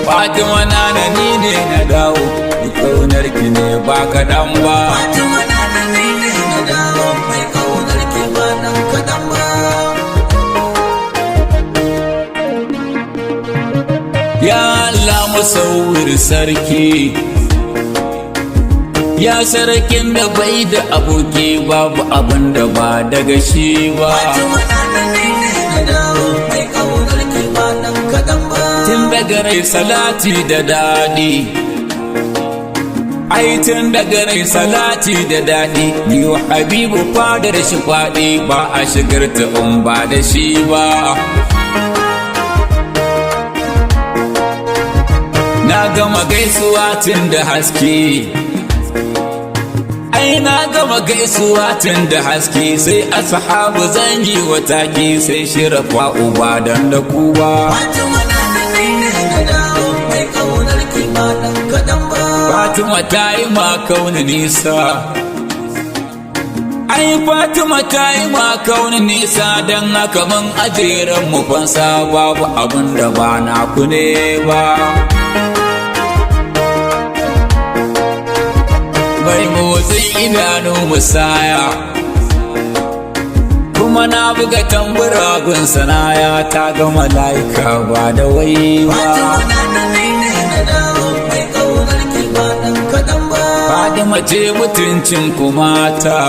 Fatima na ni ne na dawo, mai kaunar ki ne ba kaɗan ba. Fatima na ni ne na dawo, mai kaunar ki ba dan kaɗan ba. Ya Allah musawwir sarki, ya sarkin da bai da aboki, babu abin da ba daga shi ba. Fatima na ni ne na dawo, mai kaunar ki ba dan kaɗan ba. Tun daga rai salati da daɗi, ai tun daga rai salati da daɗi, ni wa Habibu fadar shi faɗi, ba a shigar ta in ba da shi ba. Na gama gaisuwa tun da haske, ai na gama gaisuwa tun da haske, sai ashabu zan yi wa taki, sai shirafa uba dan da kuwa. Fatima na ni ne na dawo, mai kaunar ki ba dan kaɗan ba. Fatima ta yi ma kauni nisa, ai Fatima ta yi ma kauni nisa, don haka mun ajeran mu fansa, babu abin da ba na ku ne ba. Bai motsin idanu musaya, kuma na buga tambura gun sanaya, ta ga mala'ika ba da wai ba. Fatima na ni ne na dawo, mai kaunar ki ba dan kaɗan ba. Fatima ce mutuncin kumata,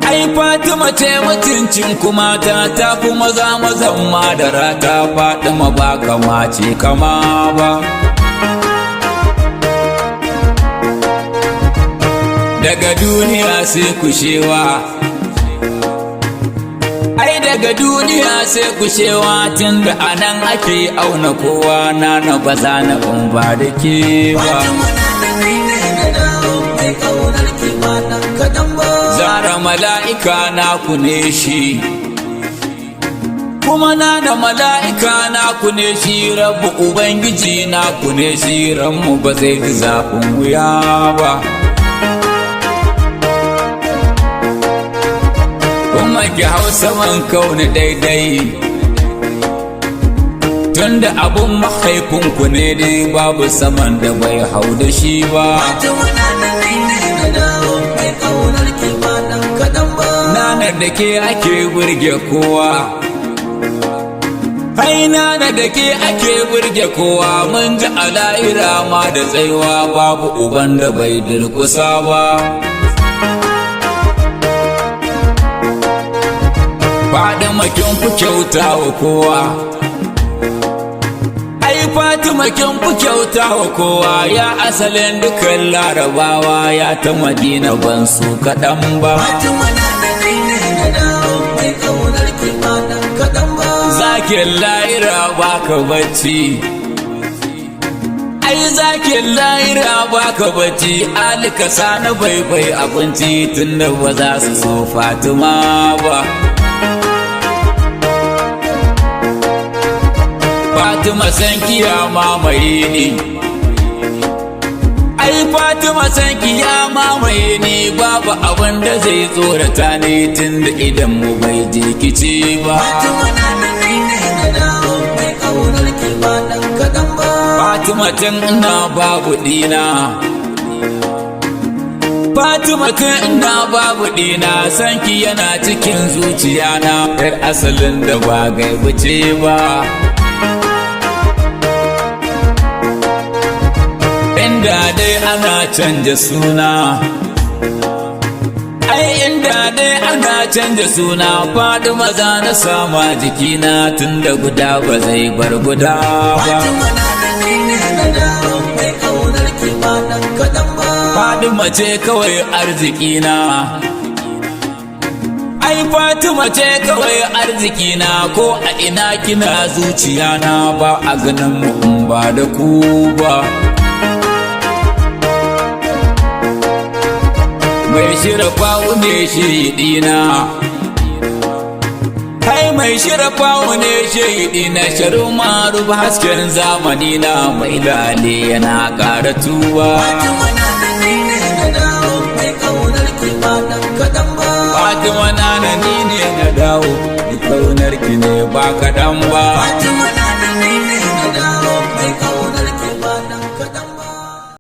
ai Fatima ce mutuncin kumata, ta fi maza mazan madara, ta Fatima ba kama ce kama ba. Daga duniya sai kushewa, ai daga duniya sai kushewa, tunda anan ake auna kowa, na ba za na ba da ke ba. Fatima na ni ne na dawo, mai kaunar ki ba dan kaɗan ba. Zara mala'ika na ku ne shi, kuma na da mala'ika na ku ne shi, rabu ubangiji na ku ne shi, ranmu ba zai ji zafin wuya ba. Kuma ki hausa man kauna daidai, tunda abun mahaifinku ne dai, babu saman da bai hau da shi ba. Fatima na ni ne na dawo, mai kaunar ki ba dan kaɗan ba. Nanar da ke ake burge kowa, hai nanar da ke ake burge kowa, mun ji a la'ira ma da tsaiwa, babu uban da bai durkusa ba. Fatima kin fi kyauta wa kowa, ai Fatima kin fi kyauta wa kowa, ya asalin dukan larabawa, ya ta Madina ban su kaɗan ba. Fatima na ni ne na dawo, mai kaunar ki ba dan kaɗan ba. Zakin la'ira baka bacci, ai zakin la'ira baka bacci, alika sana bai abinci, tunda ba za su so Fatima ba. Fatima san kiyama mai ni, ai Fatima san kiyama mai ni, babu abin da zai tsorata ni, tunda idan mu bai jikici ba. Fatima na ni ne na dawo, mai kaunar ki ba dan kaɗan ba. Fatima tun ina babu dina, Fatima tun ina babu dina, sanki yana cikin zuciyana, yar asalin da ba gaibu ce ba. Inda dai ana canja suna, ai inda dai ana canja suna, faɗi maza na sama jikina, tunda guda ba zai bar guda ba. Fatima na ni ne na dawo, mai kaunar ki ba dan kaɗan ba. Fatima ce kawai arzikina, ai Fatima ce kawai arzikina, ko a ina kina zuciyana, ba a ganin mu in ba da ku ba. Mai shirafa ne shi dina, hai mai shirafawa ne shaidi na sharu maru hasken zamani na mai lale yana ƙara tuba. Fatima na ni ne na dawo mai kaunar ki ba dan kadan ba. Fatima na ni ne na dawo mai kaunar ki ne ba kaɗan ba.